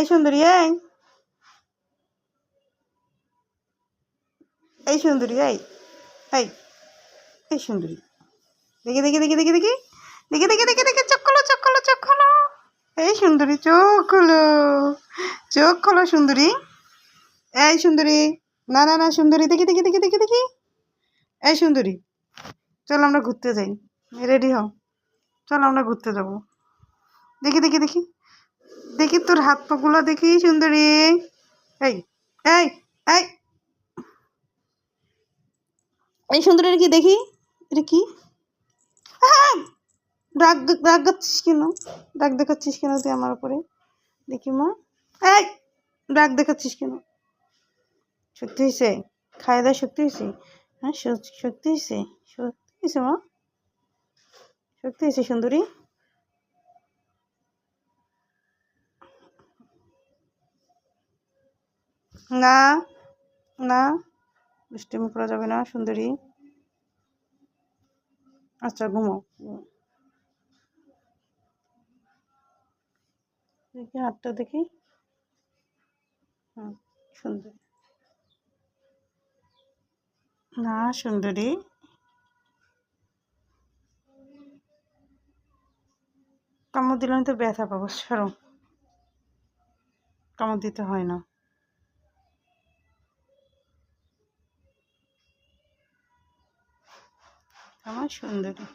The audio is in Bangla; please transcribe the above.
এই সুন্দরী, এই সুন্দরী, এই এই এই সুন্দরী, দেখি দেখি দেখি দেখি দেখি দেখি দেখি দেখি দেখি চোখ খোলো, চোখ খোলো, চোখ খোলো। এই সুন্দরী, চোখ খোলো, চোখ খোলো সুন্দরী। এই সুন্দরী, না না না সুন্দরী, দেখি দেখি দেখি দেখি দেখি। এই সুন্দরী, চল আমরা ঘুরতে যাই, রেডি হও, চল আমরা ঘুরতে যাবো। দেখি দেখি দেখি দেখি তোর হাত পাগুলো দেখি সুন্দরী। এই এই এই এই সুন্দরীর কি দেখি, এটা কি? রাগ রাগ দেখাচ্ছিস কেন? রাগ দেখাচ্ছিস কেন তুই আমার উপরে? দেখি মা, এই রাগ দেখাচ্ছিস কেন? সত্যি হয়েছে? খাওয়া দাওয়া সত্যি হয়েছে? হ্যাঁ সত্যি হয়েছে, সত্যি হয়েছে মা, সত্যি হয়েছে সুন্দরী। না না, দুষ্টুমি করা যাবে না সুন্দরী। আচ্ছা ঘুমো, দেখি হাতটা দেখি। হুম, সুন্দরী, না সুন্দরী, কামড় দিলে আমি তো ব্যথা পাবো, সরো, কামড় দিতে হয় না। আমার সুন্দরী।